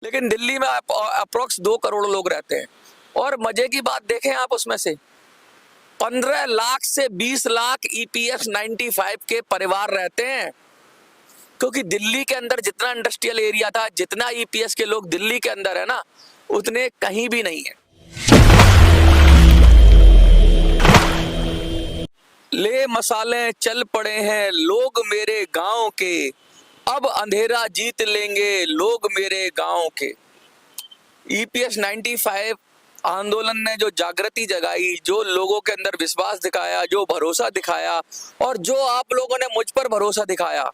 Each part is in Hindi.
लेकिन दिल्ली में अप्रोक्स 2 करोड़ लोग रहते हैं। और मजे की बात देखें आप, उसमें से 15 लाख से 20 लाख ईपीएस 95 के परिवार रहते हैं। क्योंकि दिल्ली के अंदर जितना इंडस्ट्रियल एरिया था, जितना ईपीएस के लोग दिल्ली के अंदर है ना, उतने कहीं भी नहीं है। ले मसाले चल पड़े हैं लोग मेरे गांव के, अब अंधेरा जीत लेंगे लोग मेरे गांव के। ईपीएस 95 आंदोलन ने जो जागृति जगाई, जो लोगों के अंदर विश्वास दिखाया, जो भरोसा दिखाया, और जो आप लोगों ने मुझ पर भरोसा दिखाया,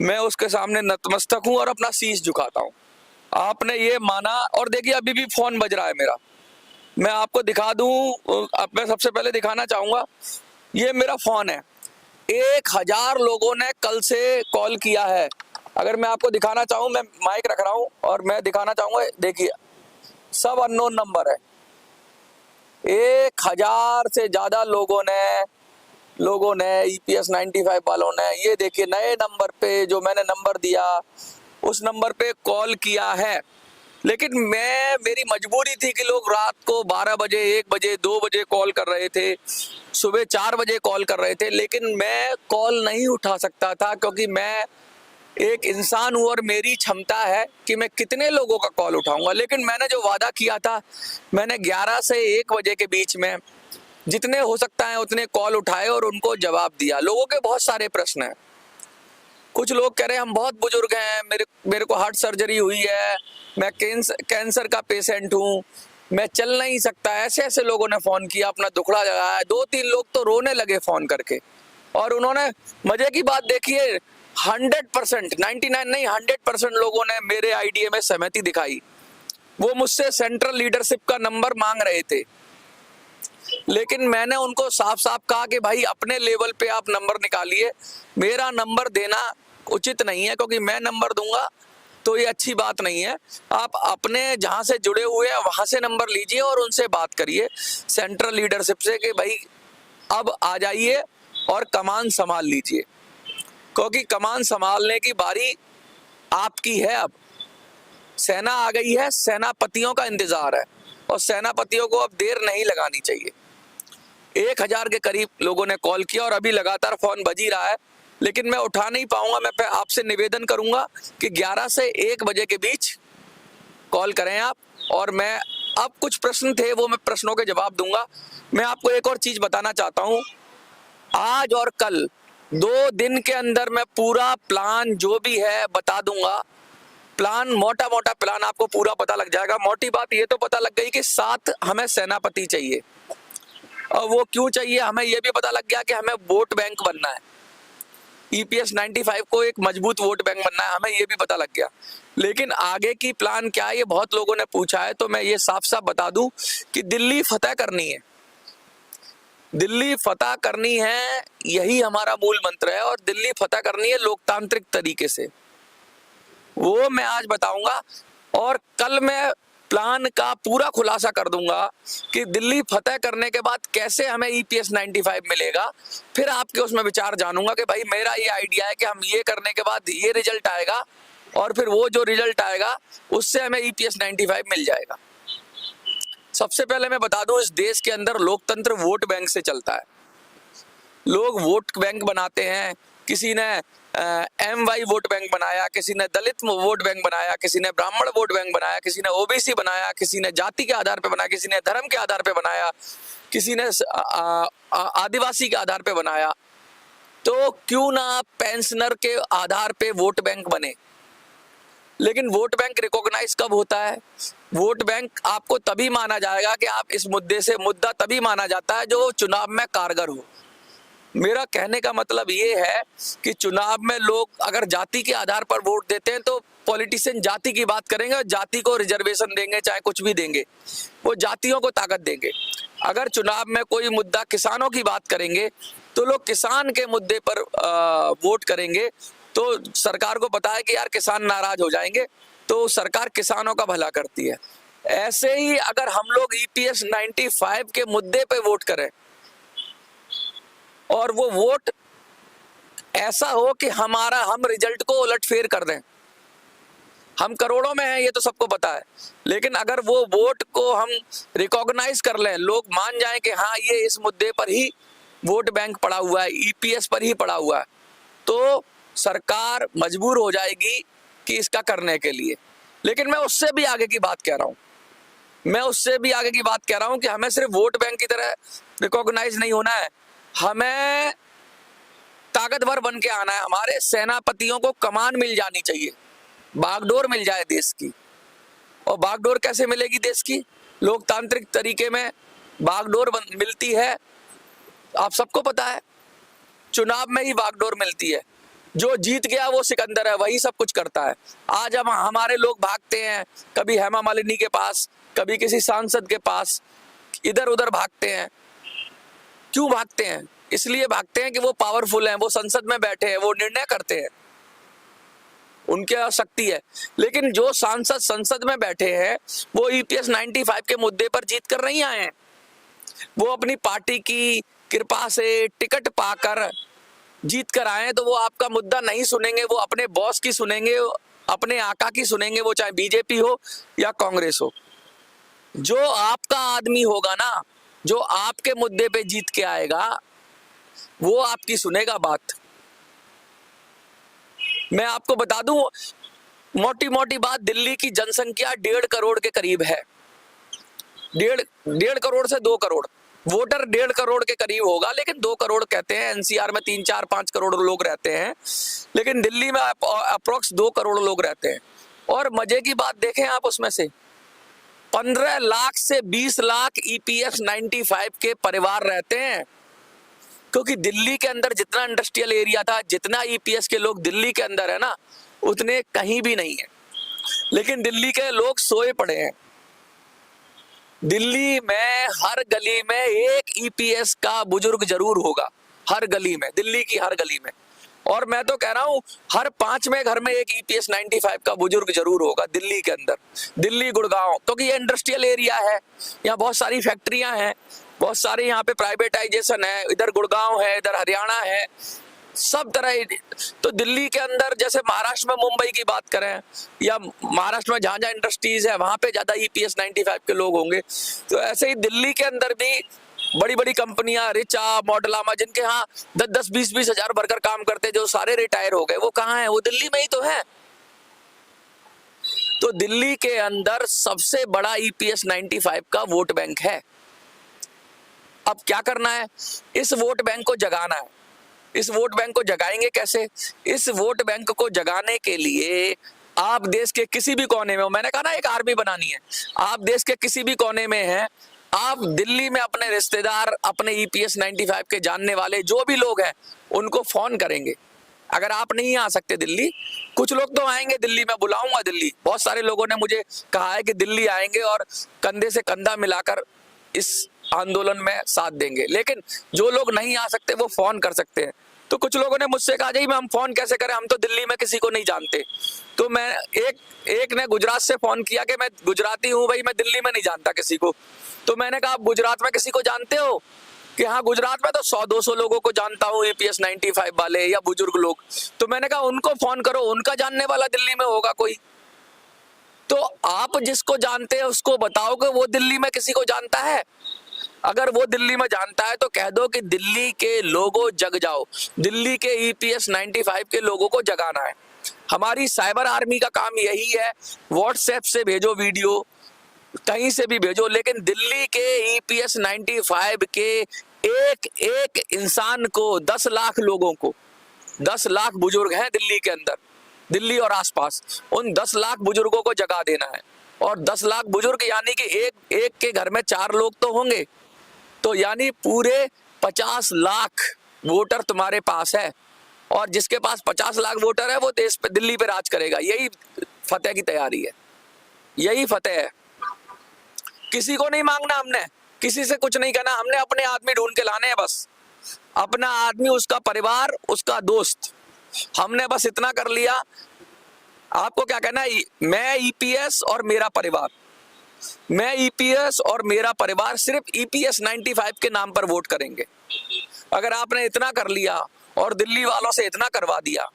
मैं उसके सामने नतमस्तक हूं और अपना शीश झुकाता हूं। आपने ये माना, और देखिए अभी भी फोन बज रहा है मेरा, मैं आपको दिखा दूं। अब मैं सबसे पहले दिखाना चाहूंगा, ये मेरा फोन है। 1000 लोगों ने कल से कॉल किया है। अगर मैं आपको दिखाना चाहूं, मैं माइक रख रहा हूं और मैं दिखाना चाहूंगा, देखिए सब अननोन नंबर है। 1000 से ज्यादा लोगों ने ईपीएस 95 वालों ने, ये देखिए नए नंबर पे, जो मैंने नंबर दिया उस नंबर पे कॉल किया है। लेकिन मेरी मजबूरी थी कि लोग रात को 12 बजे, 1 बजे, 2 बजे कॉल कर रहे थे, सुबह 4 बजे कॉल कर रहे थे, लेकिन मैं कॉल नहीं उठा सकता था, क्योंकि मैं एक इंसान हूं और मेरी क्षमता है कि मैं कितने लोगों का कॉल उठाऊंगा। लेकिन मैंने जो वादा किया था, मैंने 11 से 1 बजे के बीच में जितने हो सकता है उतने कॉल उठाए और उनको जवाब दिया। लोगों के बहुत सारे प्रश्न हैं। कुछ लोग कह रहे हैं हम बहुत बुजुर्ग हैं, मेरे को हार्ट सर्जरी हुई है, मैं कैंसर का पेशेंट हूँ, मैं चल नहीं सकता। ऐसे ऐसे लोगों ने फोन किया, अपना दुखड़ा जगाया। 2-3 लोग तो रोने लगे फोन करके। और उन्होंने, मजे की बात देखिए, 100%, 99 नहीं 100% लोगों ने मेरे आईडीए में सहमति दिखाई। वो मुझसे सेंट्रल लीडरशिप का नंबर मांग रहे थे, लेकिन मैंने उनको साफ साफ कहा कि भाई अपने लेवल पे आप नंबर निकालिए, मेरा नंबर देना उचित नहीं है, क्योंकि मैं नंबर दूंगा तो ये अच्छी बात नहीं है। आप अपने जहां से जुड़े हुए हैं वहां से नंबर लीजिए और उनसे बात करिए सेंट्रल लीडरशिप से कि भाई अब आ जाइए और कमान संभाल लीजिए, क्योंकि कमान संभालने की बारी आपकी है। अब सेना आ गई है, सेनापतियों का इंतजार है, और सेनापतियों को अब देर नहीं लगानी चाहिए। 1000 के करीब लोगों ने कॉल किया और अभी लगातार फोन बज ही रहा है, लेकिन मैं उठा नहीं पाऊंगा। मैं आपसे निवेदन करूंगा कि 11 से 1 बजे के बीच कॉल करें आप, और मैं, अब कुछ प्रश्न थे वो मैं प्रश्नों के जवाब दूंगा। मैं आपको एक और चीज बताना चाहता हूं, आज और कल 2 दिन के अंदर मैं पूरा प्लान जो भी है बता दूंगा। प्लान, मोटा मोटा प्लान आपको पूरा पता लग जाएगा। मोटी बात ये तो पता लग गई कि 7 हमें सेनापति चाहिए, और वो क्यों चाहिए हमें ये भी पता लग गया कि हमें वोट बैंक बनना है। ईपीएस 95 को एक मजबूत वोट बैंक बनना है, हमें ये भी पता लग गया। लेकिन आगे की प्लान क्या है, ये बहुत लोगों ने पूछा है, तो मैं ये साफ साफ बता दूं कि दिल्ली फतेह करनी है। दिल्ली फतेह करनी है, यही हमारा मूल मंत्र है, और दिल्ली फतेह करनी है लोकतांत्रिक तरीके से, वो मैं आज बताऊंगा। और कल मैं प्लान का पूरा खुलासा कर दूंगा कि दिल्ली फतेह करने के बाद कैसे हमें ईपीएस 95 मिलेगा। फिर आपके उसमें विचार जानूंगा कि भाई मेरा ये आइडिया है कि हम ये करने के बाद ये रिजल्ट आएगा, और फिर वो जो रिजल्ट आएगा उससे हमें ईपीएस 95 मिल जाएगा। सबसे पहले मैं बता दूं, इस देश के अंदर लोकतंत्र वोट बैंक से चलता है। लोग वोट बैंक बनाते हैं, किसी ने MY वोट बैंक बनाया, किसी ने दलित वोट बैंक बनाया, किसी ने ब्राह्मण वोट बैंक बनाया, किसी ने ओबीसी बनाया, किसी ने जाति के आधार पे बनाया, किसी ने धर्म के आधार पे बनाया, किसी ने आदिवासी के आधार पे बनाया। तो क्यों ना पेंशनर के आधार पे वोट बैंक बने। लेकिन वोट बैंक रिकॉग्नाइज कब होता है? वोट बैंक आपको तभी माना जाएगा कि आप इस मुद्दे से, मुद्दा तभी माना जाता है जो चुनाव में कारगर हो। मेरा कहने का मतलब ये है कि चुनाव में लोग अगर जाति के आधार पर वोट देते हैं तो पॉलिटिशियन जाति की बात करेंगे और जाति को रिजर्वेशन देंगे, चाहे कुछ भी देंगे, वो जातियों को ताकत देंगे। अगर चुनाव में कोई मुद्दा किसानों की बात करेंगे तो लोग किसान के मुद्दे पर वोट करेंगे। तो सरकार को पता है कि यार किसान नाराज हो जाएंगे, तो सरकार किसानों का भला करती है। ऐसे ही अगर हम लोग ईपीएस 95 के मुद्दे पे वोट करें और वो वोट ऐसा हो कि हम रिजल्ट को उलटफेर कर दें, हम करोड़ों में हैं, ये तो सबको पता है, लेकिन अगर वो वोट को हम रिकॉग्नाइज कर लें, लोग मान जाएं कि हाँ ये इस मुद्दे पर ही वोट बैंक पड़ा हुआ है, ईपीएस पर ही पड़ा हुआ है, तो सरकार मजबूर हो जाएगी कि इसका करने के लिए। लेकिन मैं उससे भी आगे की बात कह रहा हूँ, कि हमें सिर्फ वोट बैंक की तरह रिकॉग्नाइज नहीं होना है, हमें ताकतवर बन के आना है। हमारे सेनापतियों को कमान मिल जानी चाहिए, बागडोर मिल जाए देश की। और बागडोर कैसे मिलेगी देश की? लोकतांत्रिक तरीके में बागडोर मिलती है, आप सबको पता है, चुनाव में ही बागडोर मिलती है। जो जीत गया वो सिकंदर है, वही सब कुछ करता है। आज हम हमारे लोग भागते हैं, कभी हेमा मालिनी के पास, कभी किसी सांसद के पास, इधर उधर भागते हैं। क्यों भागते हैं? इसलिए भागते हैं कि वो पावरफुल हैं, वो संसद में बैठे हैं, वो निर्णय करते हैं, उनके शक्ति है। लेकिन जो सांसद संसद में बैठे हैं वो ईपीएस 95 के मुद्दे पर जीत कर नहीं आए हैं, वो अपनी पार्टी की कृपा से टिकट पाकर जीत कर आए हैं, तो वो आपका मुद्दा नहीं सुनेंगे, वो अपने बॉस की सुनेंगे, अपने आका की सुनेंगे, वो चाहे बीजेपी हो या कांग्रेस हो। जो आपका आदमी होगा ना, जो आपके मुद्दे पे जीत के आएगा, वो आपकी सुनेगा बात। मैं आपको बता दूं, मोटी मोटी बात, दिल्ली की जनसंख्या 1.5 करोड़ के करीब है। 1.5 करोड़ से 2 करोड़ वोटर, 1.5 करोड़ के करीब होगा, लेकिन 2 करोड़ कहते हैं। एनसीआर में 3, 4, 5 करोड़ लोग रहते हैं, लेकिन दिल्ली में अप्रोक्स 2 करोड़ लोग रहते हैं। और मजे की बात देखें आप, उसमें से 15 लाख से 20 लाख ईपीएस 95 के परिवार रहते हैं, क्योंकि दिल्ली के अंदर जितना इंडस्ट्रियल एरिया था, जितना ईपीएस के लोग दिल्ली के अंदर है ना, उतने कहीं भी नहीं है। लेकिन दिल्ली के लोग सोए पड़े हैं। दिल्ली में हर गली में एक ईपीएस का बुजुर्ग जरूर होगा, हर गली में, दिल्ली की हर गली में। और मैं तो कह रहा हूं हर 5वें घर में एक ईपीएस 95 का बुजुर्ग जरूर होगा दिल्ली के अंदर, दिल्ली गुड़गांव, क्योंकि ये इंडस्ट्रियल एरिया है, यहाँ बहुत सारी फैक्ट्रियां हैं, बहुत सारे यहाँ पे प्राइवेटाइजेशन है, इधर गुड़गांव है, इधर हरियाणा है, सब तरह। तो दिल्ली के अंदर, जैसे महाराष्ट्र में मुंबई की बात करें, या महाराष्ट्र में जहां जहां इंडस्ट्रीज है वहां पे ज्यादा ईपीएस 95 के लोग होंगे, तो ऐसे ही दिल्ली के अंदर भी बड़ी बड़ी कंपनियां, रिचा, मॉडलामा, जिनके यहाँ 10-10, 20-20 हजार वर्कर काम करते, जो सारे रिटायर हो गए, वो कहाँ है? वो दिल्ली में ही तो है। तो दिल्ली के अंदर सबसे बड़ा ईपीएस 95 का वोट बैंक है। अब क्या करना है? इस वोट बैंक को जगाना है। इस वोट बैंक को जगाएंगे कैसे? इस वोट बैंक को जगाने के लिए आप देश के किसी भी कोने में हो, मैंने कहा ना एक आर्मी बनानी है, आप देश के किसी भी कोने में हैं, आप दिल्ली में अपने रिश्तेदार, अपने ईपीएस 95 के जानने वाले जो भी लोग हैं, उनको फोन करेंगे। अगर आप नहीं आ सकते दिल्ली, कुछ लोग तो आएंगे दिल्ली, मैं बुलाऊंगा दिल्ली, बहुत सारे लोगों ने मुझे कहा है कि दिल्ली आएंगे और कंधे से कंधा मिलाकर इस आंदोलन में साथ देंगे। लेकिन जो लोग नहीं आ सकते वो फोन कर सकते हैं। तो कुछ लोगों ने मुझसे कहा जी हम फोन कैसे करें, हम तो दिल्ली में किसी को नहीं जानते। तो मैं एक ने गुजरात से फोन किया कि मैं गुजराती हूं भाई, मैं दिल्ली में नहीं जानता किसी को। तो मैंने कहा आप गुजरात में किसी को जानते हो? कि हाँ गुजरात में तो 100-200 लोगों को जानता हूँ, ईपीएस 95 वाले या बुजुर्ग लोग। तो मैंने कहा उनको फोन करो, उनका जानने वाला दिल्ली में होगा कोई। तो आप जिसको जानते हैं उसको बताओ कि वो दिल्ली में किसी को जानता है। अगर वो दिल्ली में जानता है तो कह दो कि दिल्ली के लोगों जग जाओ, दिल्ली के ईपीएस 95 के लोगों को जगाना है। हमारी साइबर आर्मी का काम यही है, व्हाट्सएप से भेजो वीडियो, कहीं से भी भेजो, लेकिन दिल्ली के ईपीएस 95 के एक एक इंसान को, 10 लाख लोगों को, 10 लाख बुजुर्ग हैं दिल्ली के अंदर, दिल्ली और आसपास, उन 10 लाख बुजुर्गों को जगा देना है। और 10 लाख बुजुर्ग यानी कि एक के घर में 4 लोग तो होंगे, तो यानी पूरे 50 लाख वोटर तुम्हारे पास है। और जिसके पास 50 लाख वोटर है वो देश पे, दिल्ली पे राज करेगा। यही फतेह की तैयारी है, यही फतेह है। किसी को नहीं मांगना, हमने किसी से कुछ नहीं कहना, हमने अपने आदमी ढूंढ के लाने हैं बस, अपना आदमी, उसका परिवार, उसका दोस्त, हमने बस इतना कर लिया। आपको क्या कहना है? मैं ईपीएस और मेरा परिवार, मैं ईपीएस और मेरा परिवार सिर्फ ईपीएस 95 के नाम पर वोट करेंगे। अगर आपने इतना कर लिया और दिल्ली वालों से इतना करवा दिया,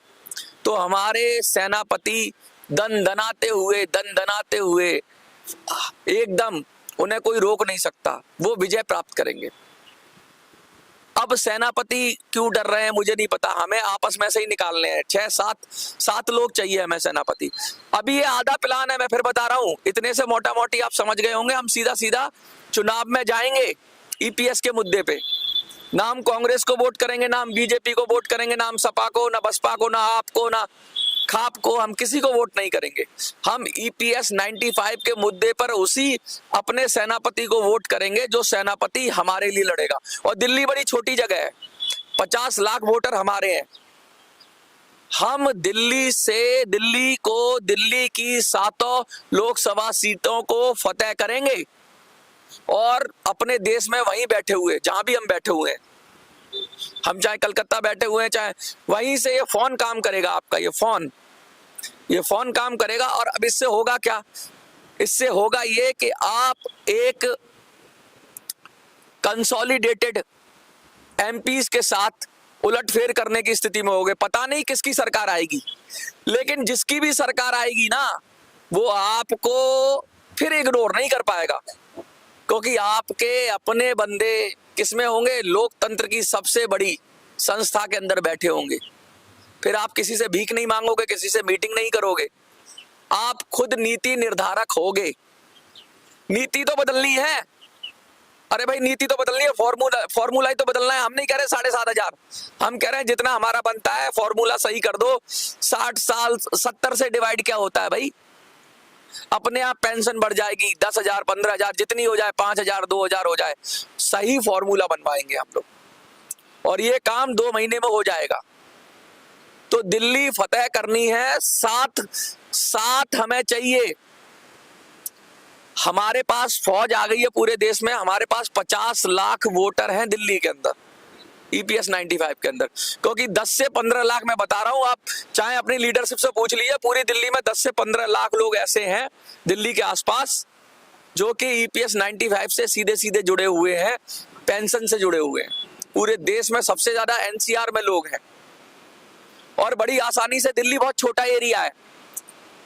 तो हमारे सेनापति दन दनाते हुए एकदम उन्हें कोई रोक नहीं सकता, वो विजय प्राप्त करेंगे। अब सेनापति क्यों डर रहे हैं मुझे नहीं पता, हमें आपस में से ही निकालने हैं। 6-7 लोग चाहिए हमें सेनापति। अभी ये आधा प्लान है, मैं फिर बता रहा हूं, इतने से मोटा मोटी आप समझ गए होंगे। हम सीधा सीधा चुनाव में जाएंगे ईपीएस के मुद्दे पे। ना हम कांग्रेस को वोट करेंगे, ना हम बीजेपी को वोट करेंगे, ना हम सपा को, ना बसपा को, ना आपको, ना खाप को, हम किसी को वोट नहीं करेंगे। हम ईपीएस 95 के मुद्दे पर उसी अपने सेनापति को वोट करेंगे जो सेनापति हमारे लिए लड़ेगा। और दिल्ली बड़ी छोटी जगह है, 50 लाख वोटर हमारे हैं। हम दिल्ली की 7 लोकसभा सीटों को फतेह करेंगे और अपने देश में वहीं बैठे हुए, जहां भी हम बैठे हुए हैं, हम चाहे कलकत्ता बैठे हुए हैं, चाहे वहीं से ये फोन काम करेगा। आपका ये फोन काम करेगा। और अब इससे होगा क्या? इससे होगा ये कि आप एक कंसोलिडेटेड एमपीज के साथ उलटफेर करने की स्थिति में होगे। पता नहीं किसकी सरकार आएगी, लेकिन जिसकी भी सरकार आएगी ना, वो आपको फिर इग्नोर नहीं कर पाएगा, क्योंकि आपके अपने बंदे किसमें होंगे? लोकतंत्र की सबसे बड़ी संस्था के अंदर बैठे होंगे। फिर आप किसी से भीख नहीं मांगोगे, किसी से मीटिंग नहीं करोगे, आप खुद नीति निर्धारक होगे। नीति तो बदलनी है, अरे भाई नीति तो बदलनी है, फॉर्मूला ही तो बदलना है। हम नहीं कह रहे 7,500, हम कह रहे हैं जितना हमारा बनता है फॉर्मूला सही कर दो। 60 साल 70 से डिवाइड क्या होता है भाई? अपने आप पेंशन बढ़ जाएगी, 10,000 15,000 जितनी हो जाए, 5,000 2,000 हो जाए। सही फॉर्मूला बनवाएंगे हम लोग, और ये काम 2 महीने में हो जाएगा। तो दिल्ली फतेह करनी है, साथ हमें चाहिए। हमारे पास फौज आ गई है पूरे देश में, हमारे पास 50 लाख वोटर हैं दिल्ली के अंदर, ईपीएस 95 के अंदर। क्योंकि 10 से 15 लाख, मैं बता रहा हूं, आप चाहे अपनी लीडरशिप से पूछ लीजिए, पूरी दिल्ली में 10 से 15 लाख लोग ऐसे हैं दिल्ली के आसपास जो कि ईपीएस 95 से सीधे सीधे जुड़े हुए हैं, पेंशन से जुड़े हुए हैं। पूरे देश में सबसे ज्यादा एनसीआर में लोग हैं, और बड़ी आसानी से, दिल्ली बहुत छोटा एरिया है,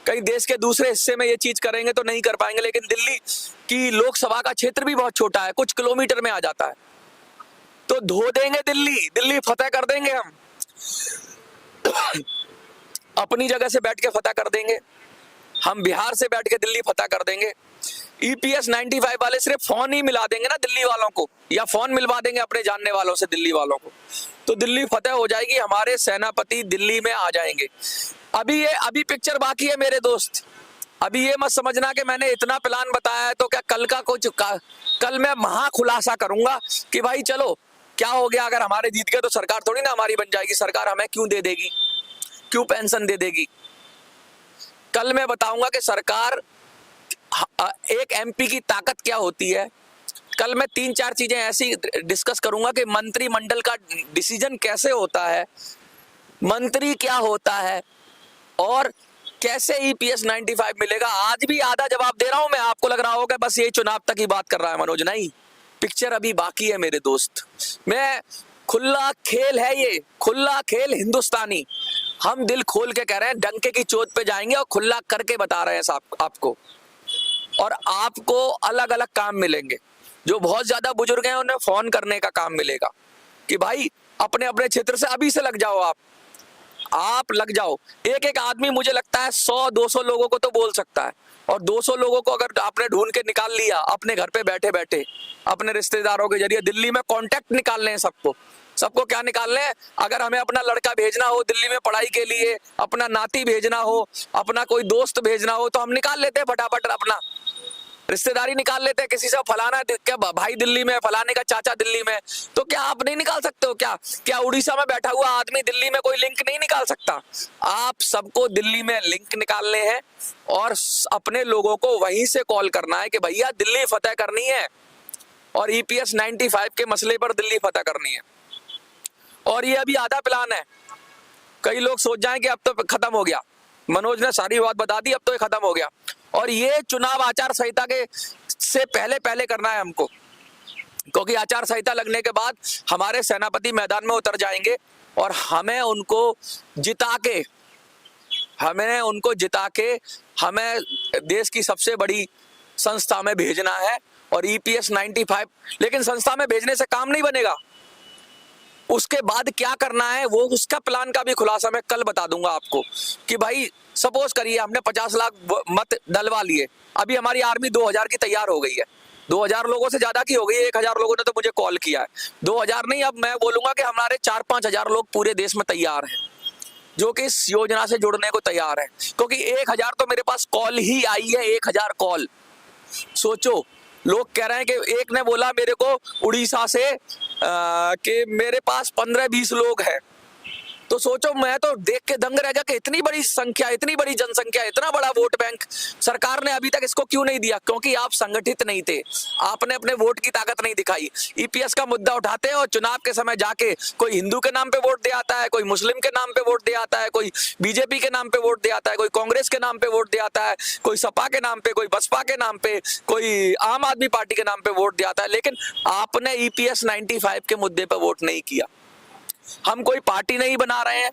कहीं देश के दूसरे हिस्से में ये चीज करेंगे तो नहीं कर पाएंगे, लेकिन दिल्ली की लोकसभा का क्षेत्र भी बहुत छोटा है, कुछ किलोमीटर में आ जाता है। तो धो देंगे दिल्ली फतेह कर देंगे हम। अपनी जगह से बैठ के फतेह कर देंगे हम, बिहार से बैठ के दिल्ली फतेह कर देंगे। ईपीएस 95 वाले सिर्फ फोन ही मिला देंगे ना दिल्ली वालों को, या फोन मिलवा देंगे अपने जानने वालों से दिल्ली वालों को, तो दिल्ली फतेह हो जाएगी। हमारे सेनापति दिल्ली में आ जाएंगे। अभी पिक्चर बाकी है मेरे दोस्त। अभी ये मत समझना कि मैंने इतना प्लान बताया है तो क्या कल मैं महा खुलासा करूंगा कि भाई चलो क्या हो गया, अगर हमारे जीत गए तो सरकार थोड़ी ना हमारी बन जाएगी। सरकार हमें क्यों दे देगी, क्यों पेंशन दे देगी? कल मैं बताऊंगा कि सरकार, एक एमपी की ताकत क्या होती है। कल मैं 3-4 चीजें ऐसी डिस्कस करूंगा कि मंत्रिमंडल का डिसीजन कैसे होता है, मंत्री क्या होता है, और कैसे ईपीएस 95 मिलेगा। आज भी आधा जवाब दे रहा हूं मैं, आपको लग रहा होगा बस ये चुनाव तक ही बात कर रहा है मनोज, नहीं, पिक्चर अभी बाकी है मेरे दोस्त। मैं खुला खेल है, ये खुला खेल हिंदुस्तानी, हम दिल खोल के कह रहे हैं, डंके की चोट पे जाएंगे और खुला करके बता रहे हैं आपको। और आपको अलग अलग काम मिलेंगे। जो बहुत ज्यादा बुजुर्ग हैं उन्हें फोन करने का काम मिलेगा कि भाई अपने अपने क्षेत्र से अभी से लग जाओ, आप लग जाओ। एक आदमी मुझे लगता है 100-200 लोगों को तो बोल सकता है, और 200 लोगों को अगर आपने ढूंढ के निकाल लिया अपने घर पे बैठे बैठे, अपने रिश्तेदारों के जरिए, दिल्ली में कांटेक्ट निकालने हैं सबको क्या निकालने हैं? अगर हमें अपना लड़का भेजना हो दिल्ली में पढ़ाई के लिए, अपना नाती भेजना हो, अपना कोई दोस्त भेजना हो, तो हम निकाल लेते हैं फटाफट, अपना रिश्तेदारी निकाल लेते हैं। किसी से फलाना क्या भाई दिल्ली में, फलाने का चाचा दिल्ली में, तो क्या आप नहीं निकाल सकते हो? क्या उड़ीसा में बैठा हुआ आदमी दिल्ली में कोई लिंक नहीं निकाल सकता? आप सबको दिल्ली में लिंक निकालने हैं और अपने लोगों को वहीं से कॉल करना है कि भैया दिल्ली फतेह करनी है, और ईपीएस 95 के मसले पर दिल्ली फतेह करनी है। और ये अभी आधा प्लान है। कई लोग सोच जाएं कि अब तो खत्म हो गया, मनोज ने सारी बात बता दी, अब तो ये खत्म हो गया। और ये चुनाव आचार संहिता के से पहले करना है हमको, क्योंकि आचार संहिता लगने के बाद हमारे सेनापति मैदान में उतर जाएंगे और हमें उनको जिता के हमें उनको जिता के हमें देश की सबसे बड़ी संस्था में भेजना है और ईपीएस 95, लेकिन संस्था में भेजने से काम नहीं बनेगा। उसके बाद क्या करना है वो उसका प्लान का भी खुलासा मैं कल बता दूंगा आपको कि भाई सपोज करिए हमने 50 लाख मत डलवा लिए, अभी हमारी आर्मी 2000 की तैयार हो गई है, 2000 लोगों से ज्यादा की हो गई है। 1000 लोगों ने तो मुझे कॉल किया है, 2000 नहीं, अब मैं बोलूंगा कि हमारे 4-5 हजार लोग पूरे देश में तैयार हैं जो कि इस योजना से जुड़ने को तैयार है, क्योंकि 1000 तो मेरे पास कॉल ही आई है, 1000 कॉल। सोचो, लोग कह रहे हैं कि एक ने बोला मेरे को उड़ीसा से कि मेरे पास 15-20 लोग हैं। तो सोचो, मैं तो देख के दंग रह गया कि इतनी बड़ी संख्या, इतनी बड़ी जनसंख्या, इतना बड़ा वोट बैंक सरकार ने अभी तक इसको क्यों नहीं दिया? क्योंकि आप संगठित नहीं थे, आपने अपने वोट की ताकत नहीं दिखाई। ईपीएस का मुद्दा उठाते हैं और चुनाव के समय जाके कोई हिंदू के नाम पे वोट दे आता है, कोई मुस्लिम के नाम पे वोट दे आता है, कोई बीजेपी के नाम पे वोट दे आता है, कोई कांग्रेस के नाम पे वोट दे आता है, कोई सपा के नाम पे, कोई बसपा के नाम पे, कोई आम आदमी पार्टी के नाम पे वोट दे आता है। लेकिन आपने ईपीएस 95 के मुद्दे पे वोट नहीं किया। हम कोई पार्टी नहीं बना रहे हैं,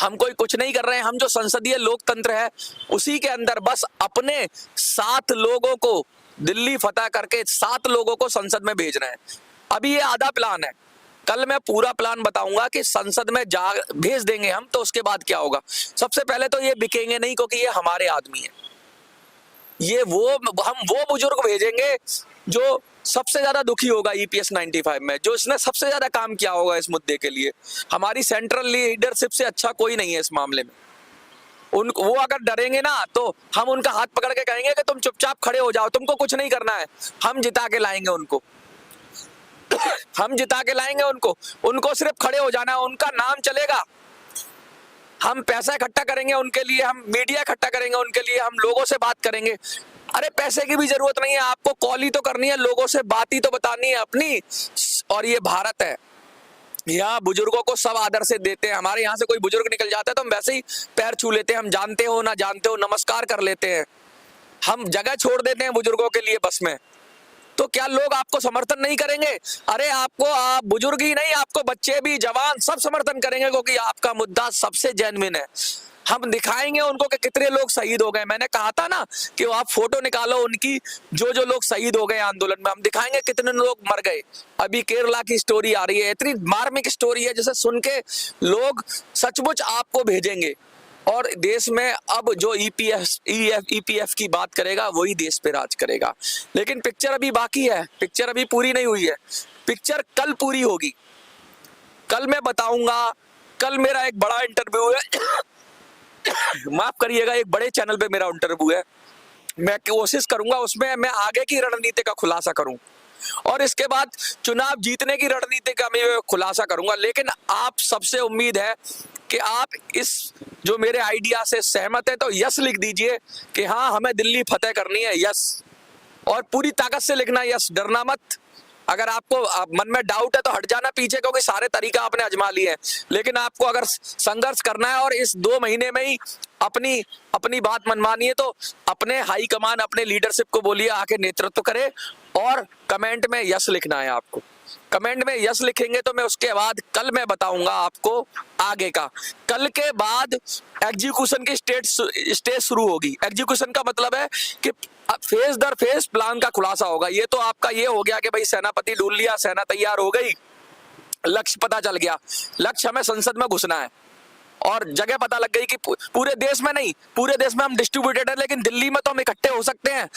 हम कोई कुछ नहीं कर रहे हैं, हम जो संसदीय लोकतंत्र है उसी के अंदर बस अपने 7 लोगों को दिल्ली फतह करके 7 लोगों को संसद में भेजना है। अभी ये आधा प्लान है, कल मैं पूरा प्लान बताऊंगा कि संसद में जा भेज देंगे हम तो उसके बाद क्या होगा। सबसे पहले तो ये बिकेंगे नहीं, क्योंकि ये हमारे आदमी है। ये हम वो बुजुर्ग भेजेंगे जो सबसे ज्यादा दुखी होगा ईपीएस 95 में, जो इसने सबसे ज्यादा काम किया होगा इस मुद्दे के लिए। हमारी सेंट्रल लीडरशिप से अच्छा कोई नहीं है इस मामले में। वो अगर डरेंगे ना तो हम उनका हाथ पकड़ के कहेंगे कि तुम चुपचाप खड़े हो जाओ, तुमको कुछ नहीं करना है। हम जिता के लाएंगे उनको हम जिता के लाएंगे उनको सिर्फ खड़े हो जाना है, उनका नाम चलेगा। हम पैसा इकट्ठा करेंगे उनके लिए, हम मीडिया इकट्ठा करेंगे उनके लिए, हम लोगों से बात करेंगे। अरे पैसे की भी जरूरत नहीं है, आपको कॉल ही तो करनी है, लोगों से बात ही तो बतानी है अपनी। और ये भारत है, यहाँ बुजुर्गों को सब आदर से देते हैं। हमारे यहाँ से कोई बुजुर्ग निकल जाता है तो हम वैसे ही पैर छू लेते हैं, हम जानते हो ना जानते हो नमस्कार कर लेते हैं, हम जगह छोड़ देते हैं बुजुर्गों के लिए बस में। तो क्या लोग आपको समर्थन नहीं करेंगे? अरे आपको, आप बुजुर्ग ही नहीं, आपको बच्चे भी, जवान सब समर्थन करेंगे, क्योंकि आपका मुद्दा सबसे जेन्युइन है। हम दिखाएंगे उनको कि कितने लोग शहीद हो गए। मैंने कहा था ना कि आप फोटो निकालो उनकी, जो जो लोग शहीद हो गए आंदोलन में, हम दिखाएंगे कितने लोग मर गए। अभी केरला की स्टोरी आ रही है, इतनी मार्मिक स्टोरी है जिसे सुन के लोग सचमुच आपको भेजेंगे। और देश में अब जो ईपीएफ की बात करेगा वही देश पे राज करेगा। लेकिन पिक्चर अभी बाकी है, पिक्चर अभी पूरी नहीं हुई है, पिक्चर कल पूरी होगी। कल मैं बताऊंगा, कल मेरा एक बड़ा इंटरव्यू है माफ करिएगा, एक बड़े चैनल पे मेरा इंटरव्यू है। मैं कोशिश करूंगा उसमें मैं आगे की रणनीति का खुलासा करूं और इसके बाद चुनाव जीतने की रणनीति का मैं खुलासा करूंगा। लेकिन आप सबसे उम्मीद है कि आप इस जो मेरे आइडिया से सहमत है तो यस लिख दीजिए कि हाँ हमें दिल्ली फतेह करनी है, यस। और पूरी ताकत से लिखना यस, डरना मत। अगर आपको मन में डाउट है तो हट जाना पीछे, क्योंकि सारे तरीका आपने आजमा लिए हैं। लेकिन आपको अगर संघर्ष करना है और इस 2 महीने में ही अपनी बात मनवानी है तो अपने हाई कमान, अपने लीडरशिप को बोलिए आके नेतृत्व करे और कमेंट में यस लिखना है आपको। कमेंट में यस लिखेंगे तो मैं उसके बाद कल मैं बताऊंगा आपको आगे का। कल के बाद एग्जीक्यूशन की स्टेज शुरू होगी। एग्जीक्यूशन का मतलब है कि फेज दर फेज प्लान का खुलासा होगा। ये तो आपका ये हो गया कि भाई सेनापति ढूंढ लिया, सेना तैयार हो गई, लक्ष्य पता चल गया। लक्ष्य हमें संसद में घुसना है और जगह पता लग गई कि पूरे देश में नहीं, पूरे देश में हम डिस्ट्रीब्यूटेड है, लेकिन दिल्ली में तो हम इकट्ठे हो सकते हैं।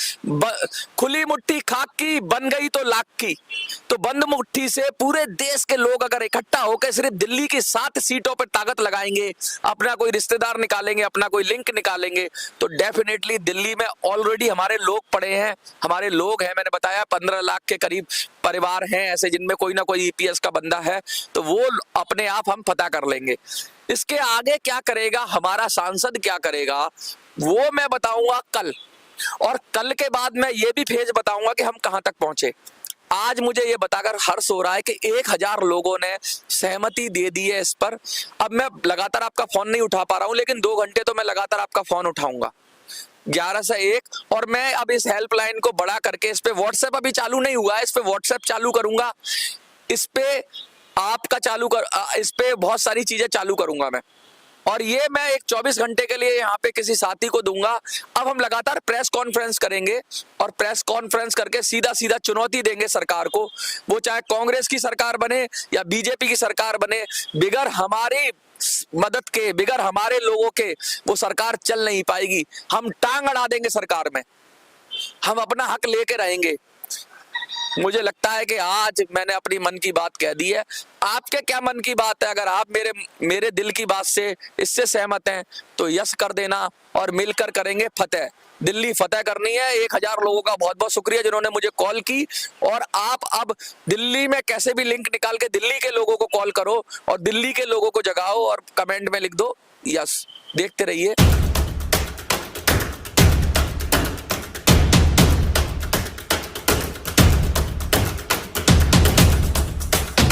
खुली मुट्ठी खाक की बन गई तो लाख की। तो बंद मुट्ठी से पूरे देश के लोग अगर इकट्ठा होकर सिर्फ दिल्ली की 7 सीटों पर ताकत लगाएंगे, अपना कोई रिश्तेदार निकालेंगे, अपना कोई लिंक निकालेंगे, तो डेफिनेटली दिल्ली में ऑलरेडी हमारे लोग पड़े हैं, हमारे लोग हैं। मैंने बताया 15 लाख के करीब परिवार हैं ऐसे जिनमें कोई ना कोई ईपीएस का बंदा है, तो वो अपने आप हम पता कर लेंगे। इसके आगे क्या करेगा हमारा सांसद, क्या करेगा वो मैं बताऊंगा कल। और कल के बाद मैं ये भी फेज बताऊंगा कि हम कहां तक पहुंचे। आज मुझे ये बताकर हर्ष हो रहा है कि 1000 लोगों ने सहमति दे दी है इस पर। अब मैं लगातार आपका फोन नहीं उठा पा रहा हूं, लेकिन 2 घंटे तो मैं लगातार आपका फोन उठाऊंगा 11 से 1। और मैं अब इस हेल्पलाइन को बड़ा करके इस पे व्हाट्सएप अभी चालू नहीं हुआ है, इस पे व्हाट्सएप चालू करूंगा, इस पे आपका इस पे बहुत सारी चीजें चालू करूंगा मैं। और ये मैं एक 24 घंटे के लिए यहाँ पे किसी साथी को दूंगा। अब हम लगातार प्रेस कॉन्फ्रेंस करेंगे और प्रेस कॉन्फ्रेंस करके सीधा सीधा चुनौती देंगे सरकार को, वो चाहे कांग्रेस की सरकार बने या बीजेपी की सरकार बने, बिगैर हमारी मदद के, बिगैर हमारे लोगों के वो सरकार चल नहीं पाएगी। हम टांग अड़ा देंगे सरकार में, हम अपना हक लेके रहेंगे। मुझे लगता है कि आज मैंने अपनी मन की बात कह दी है। आपके क्या मन की बात है? अगर आप मेरे दिल की बात से इससे सहमत हैं तो यस कर देना और मिलकर करेंगे फतेह। दिल्ली फतेह करनी है। 1000 लोगों का बहुत बहुत शुक्रिया जिन्होंने मुझे कॉल की। और आप अब दिल्ली में कैसे भी लिंक निकाल के दिल्ली के लोगों को कॉल करो और दिल्ली के लोगों को जगाओ और कमेंट में लिख दो यस। देखते रहिए।